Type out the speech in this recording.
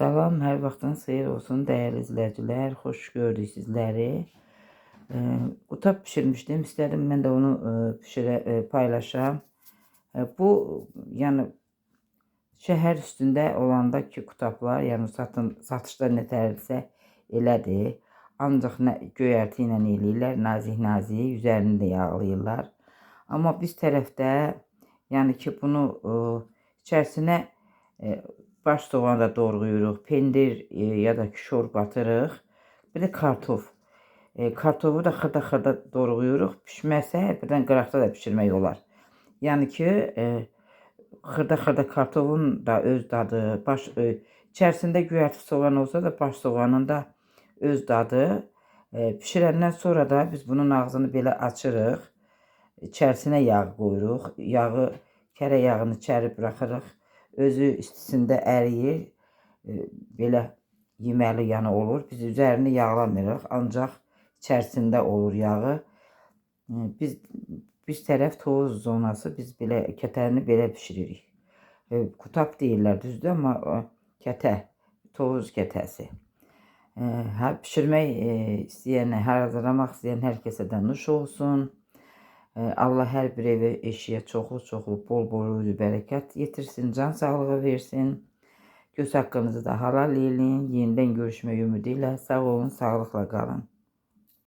Salam, hər vaxtınız xeyir olsun dəyərli izləyicilər. Xoş gördük sizləri. Qutab bişirmişdim. İstədim mən də onu paylaşam. Bu yəni şəhər üstündə olanda ki qutablar, yəni satışda nətərsə elədir. Ancaq göyərti ilə eləyirlər, nazik-nazik, üzərini də yağlayırlar. Amma biz tərəfdə yəni ki bunu içərisinə baş soğan da doğrayırıq, pendir ya da ki şor batırıq. Bir də kartof. Kartofu da xırda-xırda doğrayırıq. Pişməsə birdən qıraqda da pişirmək olar. Yəni ki xırda-xırda kartofun da öz dadı, içərisində göyərti soğan olsa da baş soğanın da öz dadı. Pişirəndən sonra da biz bunun ağzını belə açırıq. İçərisinə yağ qoyuruq. Kərə yağını içəri buraxırıq. Özü istisində əriyir. Belə yeməli yəni olur. Biz üzərini yağlamırıq. Ancaq içərisində olur yağı. Biz tərəf Tovuz zonası biz belə kətəni belə bişiririk. Qutab deyirlər düzdür, amma kətə, Tovuz kətəsi. Pişirmək istəyən, hazırlamaq istəyən hər kəsə də nuş olsun. Allah hər bir evə, eşiyə çoxlu, bol rüzü bərəkət yetirsin, can sağlığı versin. Göz haqqınızı da halal eləyin. Yenidən görüşmək ümidi ilə sağ olun, sağlıqla qalın.